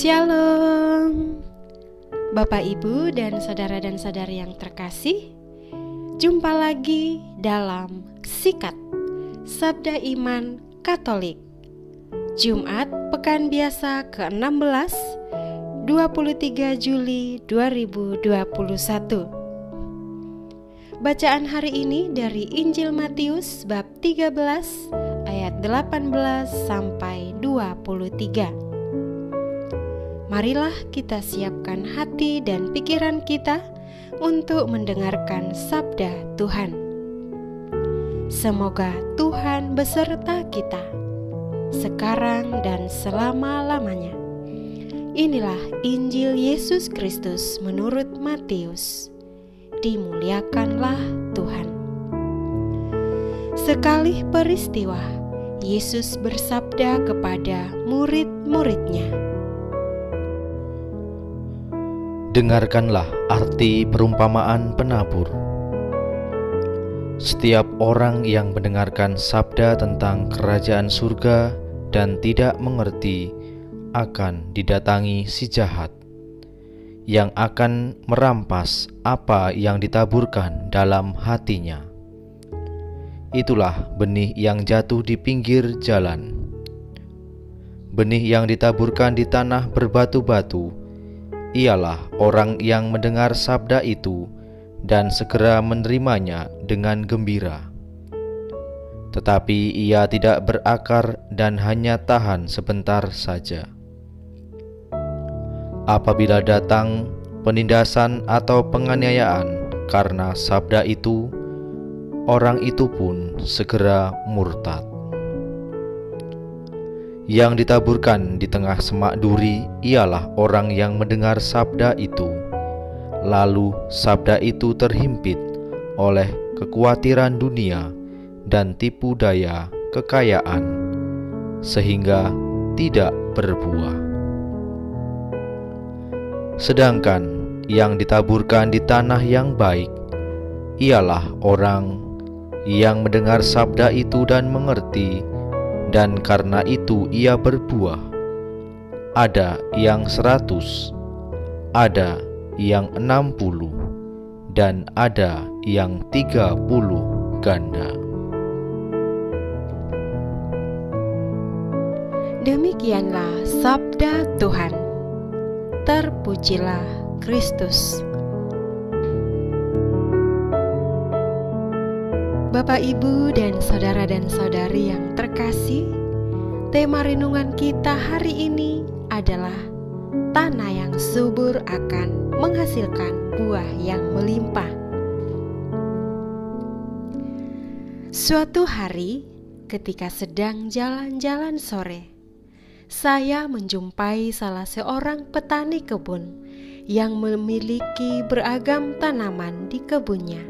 Shalom, Bapak, Ibu, dan saudara-saudari yang terkasih. Jumpa lagi dalam Sikat Sabda Iman Katolik, Jumat Pekan Biasa ke-16, 23 Juli 2021. Bacaan hari ini dari Injil Matius bab 13 ayat 18 sampai 23. Marilah kita siapkan hati dan pikiran kita untuk mendengarkan sabda Tuhan. Semoga Tuhan beserta kita sekarang dan selama-lamanya. Inilah Injil Yesus Kristus menurut Matius. Dimuliakanlah Tuhan. Sekali peristiwa, Yesus bersabda kepada murid-muridnya, "Dengarkanlah arti perumpamaan penabur. Setiap orang yang mendengarkan sabda tentang kerajaan surga dan tidak mengerti akan didatangi si jahat, yang akan merampas apa yang ditaburkan dalam hatinya. Itulah benih yang jatuh di pinggir jalan. Benih yang ditaburkan di tanah berbatu-batu ialah orang yang mendengar sabda itu dan segera menerimanya dengan gembira. Tetapi ia tidak berakar dan hanya tahan sebentar saja. Apabila datang penindasan atau penganiayaan karena sabda itu, orang itu pun segera murtad. Yang ditaburkan di tengah semak duri ialah orang yang mendengar sabda itu, lalu sabda itu terhimpit oleh kekhawatiran dunia dan tipu daya kekayaan, sehingga tidak berbuah. Sedangkan yang ditaburkan di tanah yang baik ialah orang yang mendengar sabda itu dan mengerti, dan karena itu ia berbuah. Ada yang 100, ada yang 60, dan ada yang 30 ganda." Demikianlah sabda Tuhan. Terpujilah Kristus. Bapak, Ibu, dan saudara-saudari yang terkasih, tema renungan kita hari ini adalah tanah yang subur akan menghasilkan buah yang melimpah. Suatu hari, ketika sedang jalan-jalan sore, saya menjumpai salah seorang petani kebun yang memiliki beragam tanaman di kebunnya.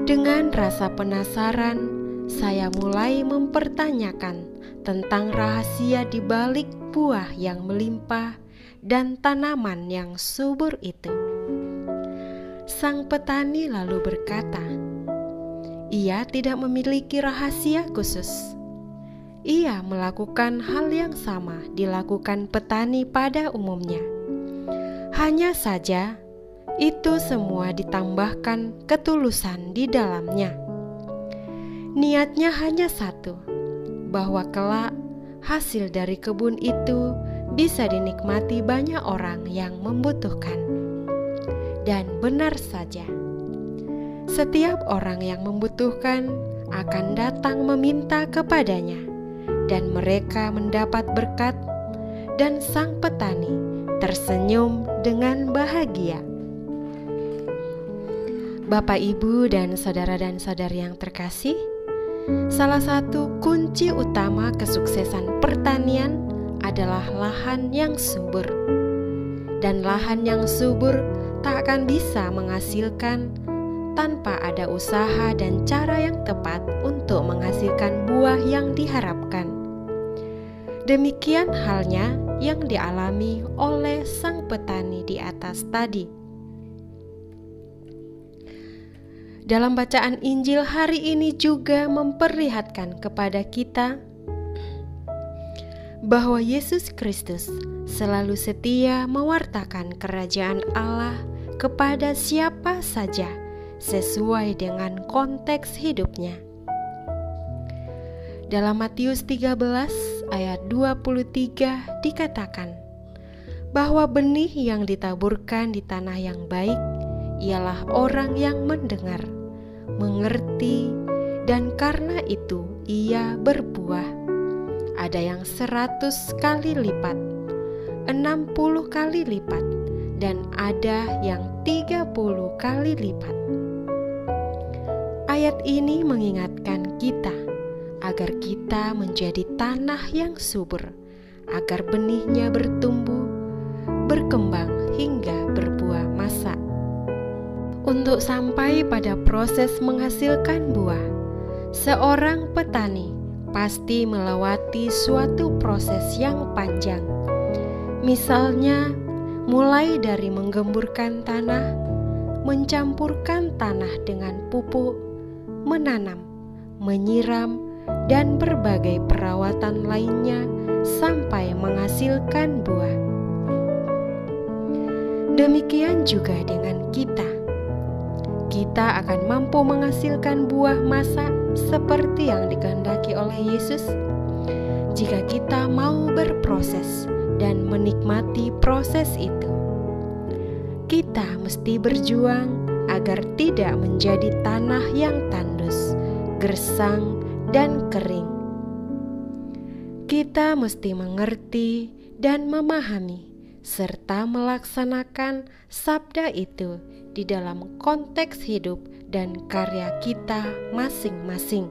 Dengan rasa penasaran, saya mulai mempertanyakan tentang rahasia di balik buah yang melimpah dan tanaman yang subur itu. Sang petani lalu berkata, ia tidak memiliki rahasia khusus. Ia melakukan hal yang sama dilakukan petani pada umumnya. Hanya saja, itu semua ditambahkan ketulusan di dalamnya. Niatnya hanya satu, bahwa kelak hasil dari kebun itu bisa dinikmati banyak orang yang membutuhkan. Dan benar saja, setiap orang yang membutuhkan akan datang meminta kepadanya, dan mereka mendapat berkat, dan sang petani tersenyum dengan bahagia. Bapak, Ibu, dan saudara-saudari yang terkasih, salah satu kunci utama kesuksesan pertanian adalah lahan yang subur. Dan lahan yang subur tak akan bisa menghasilkan tanpa ada usaha dan cara yang tepat untuk menghasilkan buah yang diharapkan. Demikian halnya yang dialami oleh sang petani di atas tadi. Dalam bacaan Injil hari ini juga memperlihatkan kepada kita bahwa Yesus Kristus selalu setia mewartakan kerajaan Allah kepada siapa saja sesuai dengan konteks hidupnya. Dalam Matius 13 ayat 23 dikatakan bahwa benih yang ditaburkan di tanah yang baik ialah orang yang mendengar, mengerti, dan karena itu ia berbuah. Ada yang 100 kali lipat, 60 kali lipat, dan ada yang 30 kali lipat. Ayat ini mengingatkan kita agar kita menjadi tanah yang subur, agar benihnya bertumbuh, berkembang hingga berbuah masak. Untuk sampai pada proses menghasilkan buah, seorang petani pasti melewati suatu proses yang panjang. Misalnya, mulai dari menggemburkan tanah, mencampurkan tanah dengan pupuk, menanam, menyiram, dan berbagai perawatan lainnya sampai menghasilkan buah. Demikian juga dengan kita. Kita akan mampu menghasilkan buah masak seperti yang dikehendaki oleh Yesus jika kita mau berproses dan menikmati proses itu. Kita mesti berjuang agar tidak menjadi tanah yang tandus, gersang, dan kering. Kita mesti mengerti dan memahami serta melaksanakan sabda itu di dalam konteks hidup dan karya kita masing-masing.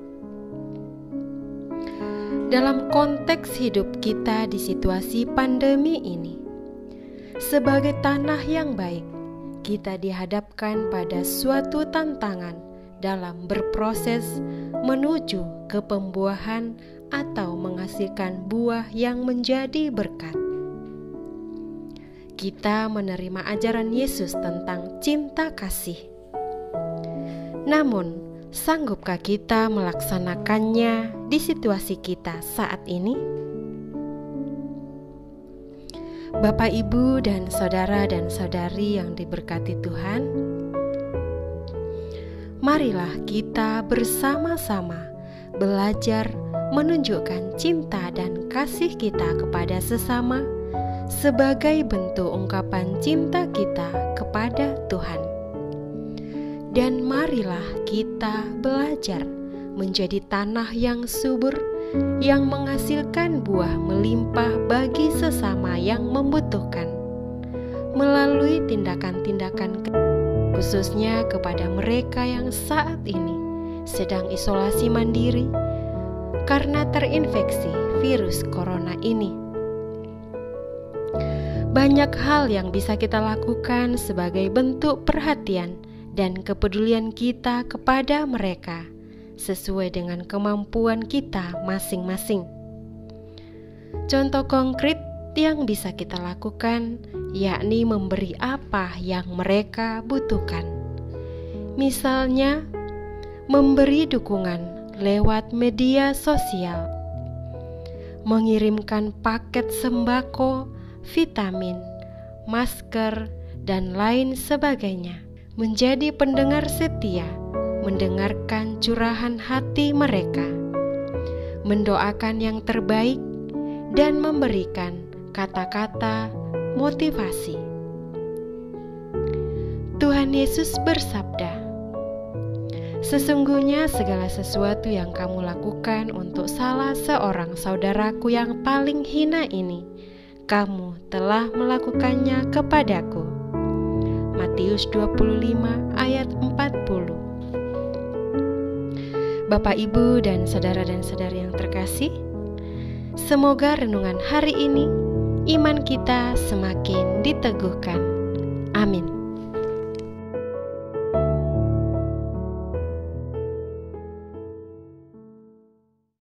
Dalam konteks hidup kita di situasi pandemi ini, sebagai tanah yang baik, kita dihadapkan pada suatu tantangan dalam berproses menuju ke pembuahan atau menghasilkan buah yang menjadi berkat. Kita menerima ajaran Yesus tentang cinta kasih. Namun, sanggupkah kita melaksanakannya di situasi kita saat ini? Bapak, Ibu, dan saudara-saudari yang diberkati Tuhan, marilah kita bersama-sama belajar menunjukkan cinta dan kasih kita kepada sesama sebagai bentuk ungkapan cinta kita kepada Tuhan. Dan marilah kita belajar menjadi tanah yang subur, yang menghasilkan buah melimpah bagi sesama yang membutuhkan, melalui tindakan-tindakan khususnya kepada mereka yang saat ini sedang isolasi mandiri karena terinfeksi virus corona ini. Banyak hal yang bisa kita lakukan sebagai bentuk perhatian dan kepedulian kita kepada mereka sesuai dengan kemampuan kita masing-masing. Contoh konkret yang bisa kita lakukan yakni memberi apa yang mereka butuhkan. Misalnya, memberi dukungan lewat media sosial, mengirimkan paket sembako, vitamin, masker, dan lain sebagainya. Menjadi pendengar setia, mendengarkan curahan hati mereka, mendoakan yang terbaik, dan memberikan kata-kata motivasi. Tuhan Yesus bersabda, "Sesungguhnya segala sesuatu yang kamu lakukan untuk salah seorang saudaraku yang paling hina ini, kamu telah melakukannya kepadaku." Matius 25 ayat 40. Bapak, Ibu, dan saudara-saudari yang terkasih, semoga renungan hari ini iman kita semakin diteguhkan. Amin.